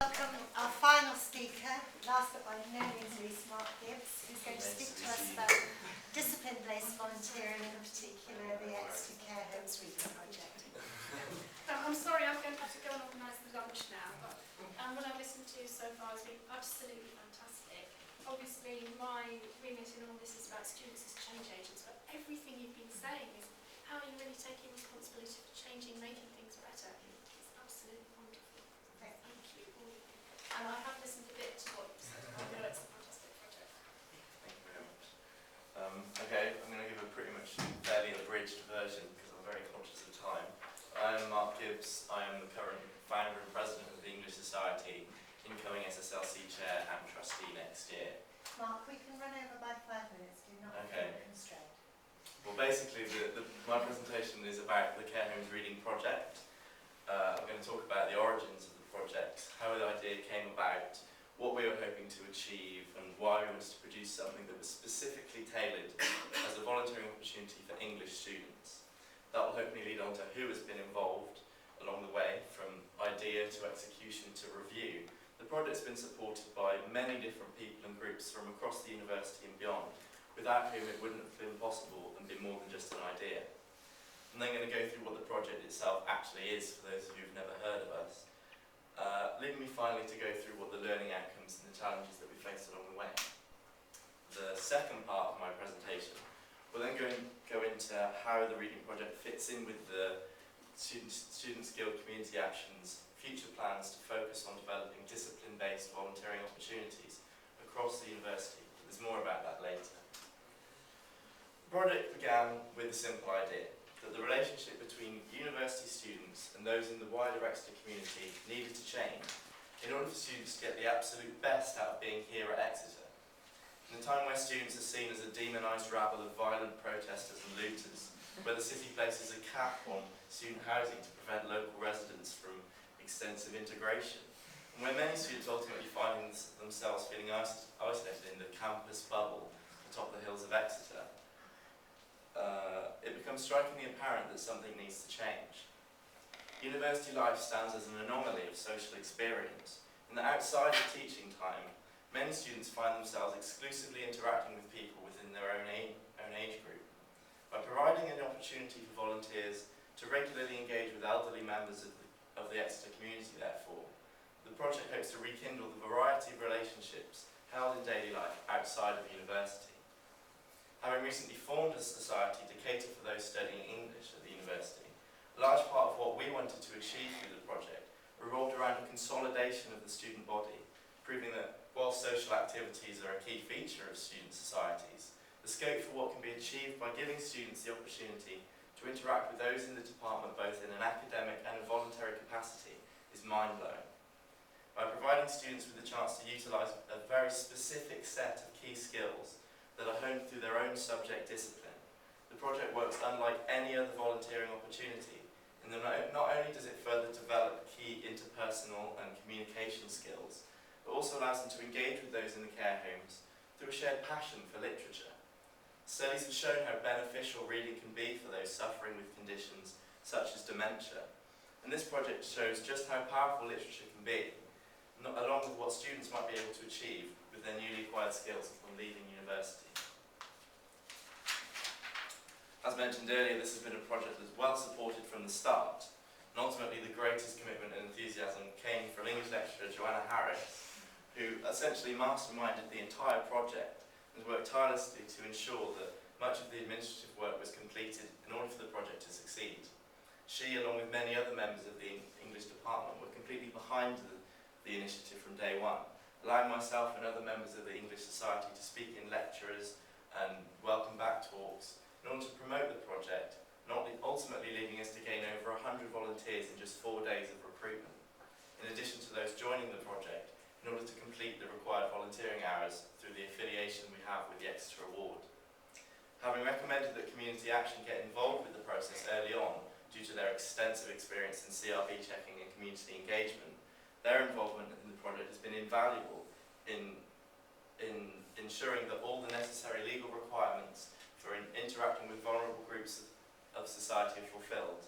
Welcome our final speaker, last but by no means least, Mark Gibbs, who's going to speak to us about discipline-based volunteering, and in particular the Exeter Care Homes Reading Project. I'm sorry, I'm going to have to go and organise the lunch now, but what I've listened to so far has been absolutely fantastic. Obviously, my remit in all this is about students as change agents, but everything you've been saying is how you're really taking responsibility for changing, making things better. It's absolutely wonderful. Thank you all. And I have listened a bit to what you said. I know it's a fantastic project. Thank you very much. Okay, I'm going to give a pretty much fairly abridged version because I'm very conscious of time. I am Mark Gibbs. I am the current founder and president of the English Society, incoming SSLC chair and trustee next year. Mark, we can run over by 5 minutes, do not feel constrained. Well, basically, my presentation is about the Care Homes Reading Project. I'm going to talk about the origins of the project, how the idea came about, what we were hoping to achieve, and why we wanted to produce something that was specifically tailored as a volunteering opportunity for English students. That will hopefully lead on to who has been involved along the way, from idea to execution to review. The project's been supported by many different people and groups from across the university and beyond, without whom it wouldn't have been possible and been more than just an idea. I'm then going to go through what the project itself actually is, for those of you who've never heard of us, leaving me finally to go through what the learning outcomes and the challenges that we faced along the way. The second part of my presentation will then go into how the reading project fits in with the Student Guild community actions, future plans to focus on developing discipline-based volunteering opportunities across the university. There's more about that later. The project began with a simple idea, that the relationship between university students and those in the wider Exeter community needed to change in order for students to get the absolute best out of being here at Exeter. In a time where students are seen as a demonised rabble of violent protesters and looters, where the city places a cap on student housing to prevent local residents from extensive integration, and where many students ultimately find themselves feeling isolated in the campus bubble atop the hills of Exeter, it becomes strikingly apparent that something needs to change. University life stands as an anomaly of social experience, and that outside of teaching time, many students find themselves exclusively interacting with people within their own age group. By providing an opportunity for volunteers to regularly engage with elderly members of the Exeter community, therefore, the project hopes to rekindle the variety of relationships held in daily life outside of university. Having recently formed a society to cater for those studying English at the university, a large part of what we wanted to achieve through the project revolved around a consolidation of the student body, proving that while social activities are a key feature of student societies, the scope for what can be achieved by giving students the opportunity to interact with those in the department both in an academic and a voluntary capacity is mind-blowing. By providing students with the chance to utilise a very specific set of key skills that are honed through their own subject discipline, the project works unlike any other volunteering opportunity in that not only does it further develop key interpersonal and communication skills, but also allows them to engage with those in the care homes through a shared passion for literature. Studies have shown how beneficial reading can be for those suffering with conditions such as dementia, and this project shows just how powerful literature can be, along with what students might be able to achieve with their newly acquired skills upon leaving university. As mentioned earlier, this has been a project that's well supported from the start, and ultimately the greatest commitment and enthusiasm came from English lecturer Joanna Harris, who essentially masterminded the entire project and worked tirelessly to ensure that much of the administrative work was completed in order for the project to succeed. She, along with many other members of the English department, were completely behind the initiative from day one, allowing myself and other members of the English Society to speak in lecturers and welcome back talks in order to promote the project, and ultimately leading us to gain over 100 volunteers in just 4 days of recruitment, in addition to those joining the project in order to complete the required volunteering hours through the affiliation we have with the Exeter Award. Having recommended that community action get involved with the process early on due to their extensive experience in CRB checking and community engagement, their involvement in the project has been invaluable in ensuring that all the necessary legal requirements for interacting with vulnerable groups of society are fulfilled,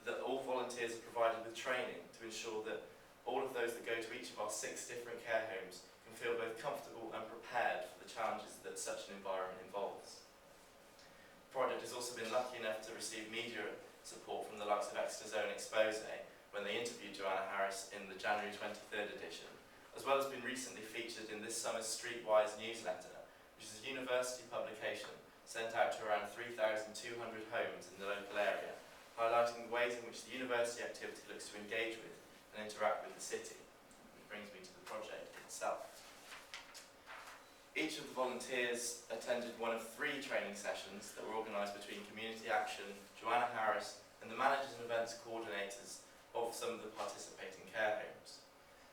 that all volunteers are provided with training to ensure that all of those that go to each of our 6 different care homes can feel both comfortable and prepared for the challenges that such an environment involves. The project has also been lucky enough to receive media support from the likes of Exeter's own Expose when they interviewed Joanna Harris in the January 23rd edition, as well as been recently featured in this summer's Streetwise newsletter, which is a university publication sent out to around 3,200 homes in the local area, highlighting the ways in which the university activity looks to engage with and interact with the city, which brings me to the project itself. Each of the volunteers attended one of 3 training sessions that were organised between Community Action, Joanna Harris and the managers and events coordinators of some of the participating care homes.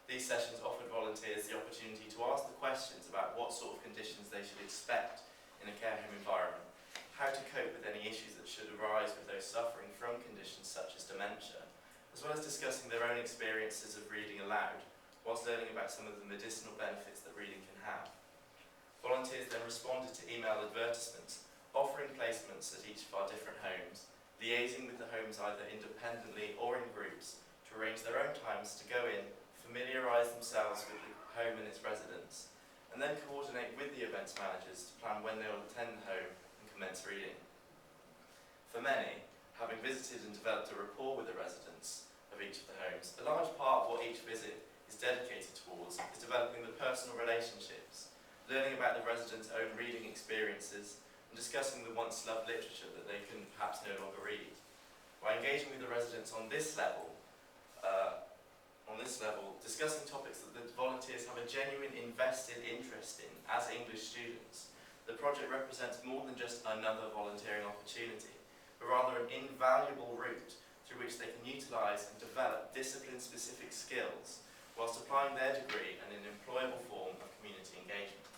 These sessions offered volunteers the opportunity to ask the questions about what sort of conditions they should expect in a care home environment, how to cope with any issues that should arise with those suffering from conditions such as dementia, as well as discussing their own experiences of reading aloud, whilst learning about some of the medicinal benefits that reading can have. Volunteers then responded to email advertisements offering placements at each of our different homes, liaising with the homes either independently or in groups to arrange their own times to go in, familiarise themselves with the home and its residents, and then coordinate with the events managers to plan when they will attend the home and commence reading. For many, having visited and developed a rapport with the residents of each of the homes, a large part of what each visit is dedicated towards is developing the personal relationships, learning about the residents' own reading experiences, and discussing the once-loved literature that they can perhaps no longer read. By engaging with the residents on this level, discussing topics that the volunteers have a genuine invested interest in as English students, the project represents more than just another volunteering opportunity, but rather an invaluable route through which they can utilise and develop discipline-specific skills whilst applying their degree in an employable form of community engagement.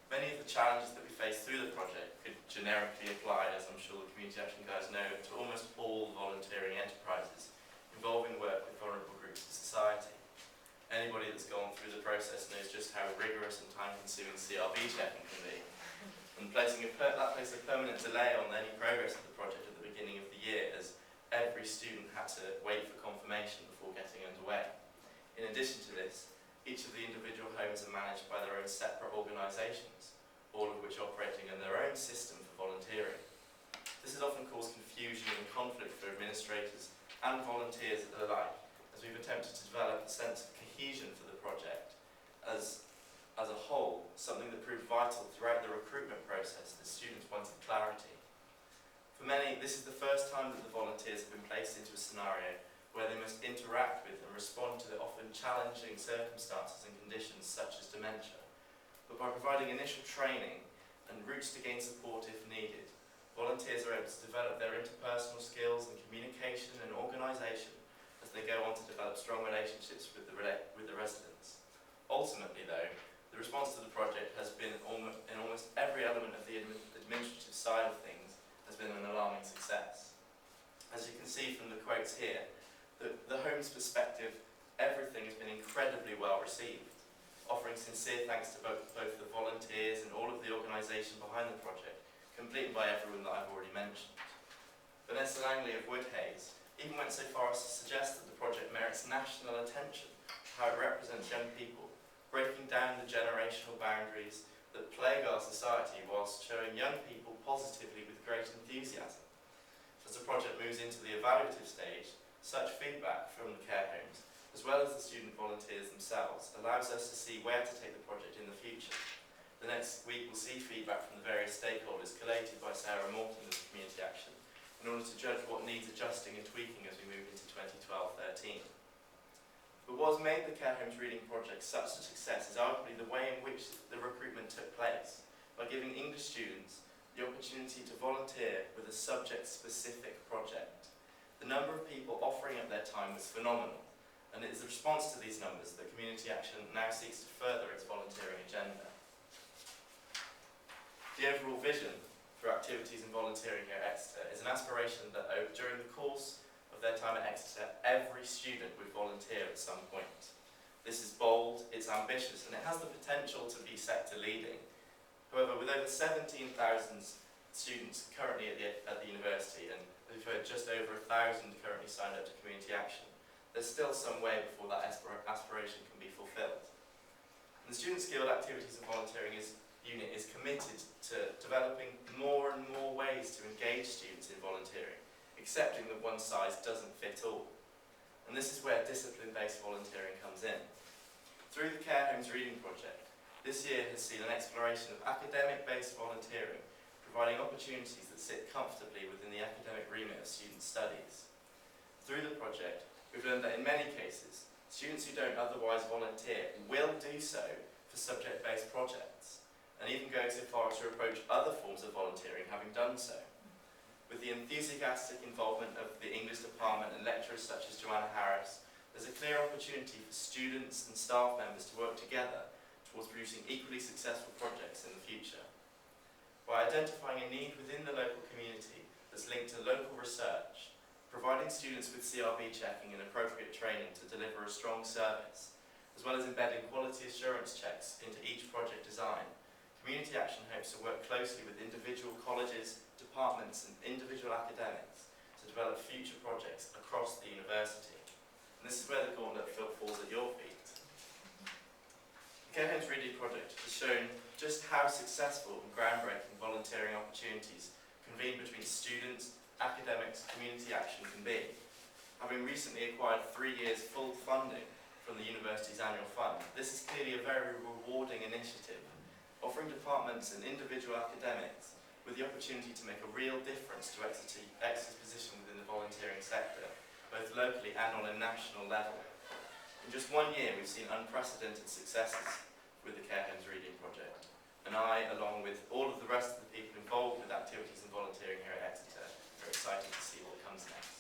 Many of the challenges that we face through the project could generically apply, as I'm sure the Community Action guys know, to almost all volunteering enterprises involving work with vulnerable groups of society. Anybody that's gone through the process knows just how rigorous and time-consuming CRB checking can be, and that placed a permanent delay on any progress of the project at the beginning of the year, as every student had to wait for confirmation before getting underway. In addition to this, each of the individual homes are managed by their own separate organisations, all of which operating in their own system for volunteering. This has often caused confusion and conflict for administrators and volunteers alike, as we've attempted to develop a sense of cohesion for the project as a whole, something that proved vital throughout the recruitment process as students wanted clarity. For many, this is the first time that the volunteers have been placed into a scenario where they must interact with and respond to the often challenging circumstances and conditions such as dementia. But by providing initial training and routes to gain support if needed, volunteers are able to develop their interpersonal skills and communication and organisation as they go on to develop strong relationships with the residents. Ultimately though, the response to the project has been in almost every element of the administrative side of things has been an alarming success. As you can see from the quotes here, the home's perspective, everything has been incredibly well received, offering sincere thanks to both the volunteers and all of the organisation behind the project, completed by everyone that I've already mentioned. Vanessa Langley of Woodhays even went so far as to suggest that the project merits national attention for how it represents young people, breaking down the generational boundaries that plague our society whilst showing young people positively with great enthusiasm. As the project moves into the evaluative stage, such feedback from the care homes, as well as the student volunteers themselves, allows us to see where to take the project in the future. The next week we'll see feedback from the various stakeholders collated by Sarah Morton of Community Action in order to judge what needs adjusting and tweaking as we move into 2012-13. But what has made the Care Homes Reading Project such a success is arguably the way in which the recruitment took place, by giving English students the opportunity to volunteer with a subject-specific project. The number of people offering up their time was phenomenal, and it is the response to these numbers that Community Action now seeks to further its volunteering agenda. The overall vision for activities and volunteering here at Exeter is an aspiration that during the course of their time at Exeter, every student would volunteer at some point. This is bold, it's ambitious, and it has the potential to be sector leading. However, with over 17,000 students currently at the university, and we've heard just over 1,000 currently signed up to Community Action, there's still some way before that aspiration can be fulfilled. And the Student Skilled Activities and Volunteering Unit is committed to developing more and more ways to engage students in volunteering, accepting that one size doesn't fit all. And this is where discipline-based volunteering comes in. Through the Care Homes Reading Project, this year has seen an exploration of academic-based volunteering, providing opportunities that sit comfortably within the academic remit of student studies. Through the project, we've learned that in many cases, students who don't otherwise volunteer will do so for subject-based projects, and even going so far as to approach other forms of volunteering having done so. With the enthusiastic involvement of the English department and lecturers such as Joanna Harris, there's a clear opportunity for students and staff members to work together towards producing equally successful projects in the future. By identifying a need within the local community that's linked to local research, providing students with CRB checking and appropriate training to deliver a strong service, as well as embedding quality assurance checks into each project design, Community Action hopes to work closely with individual colleges, departments and individual academics to develop future projects across the university. And this is where the gauntlet falls at your feet. The Care Homes Reading Project has shown just how successful and groundbreaking volunteering opportunities convened between students, academics, community action can be. Having recently acquired 3 years full funding from the university's annual fund, this is clearly a very rewarding initiative, offering departments and individual academics with the opportunity to make a real difference to Exeter's position within the volunteering sector, both locally and on a national level. In just 1 year, we've seen unprecedented successes with the Care Homes Reading Project, and I, along with all of the rest of the people involved with activities and volunteering here at Exeter, are excited to see what comes next.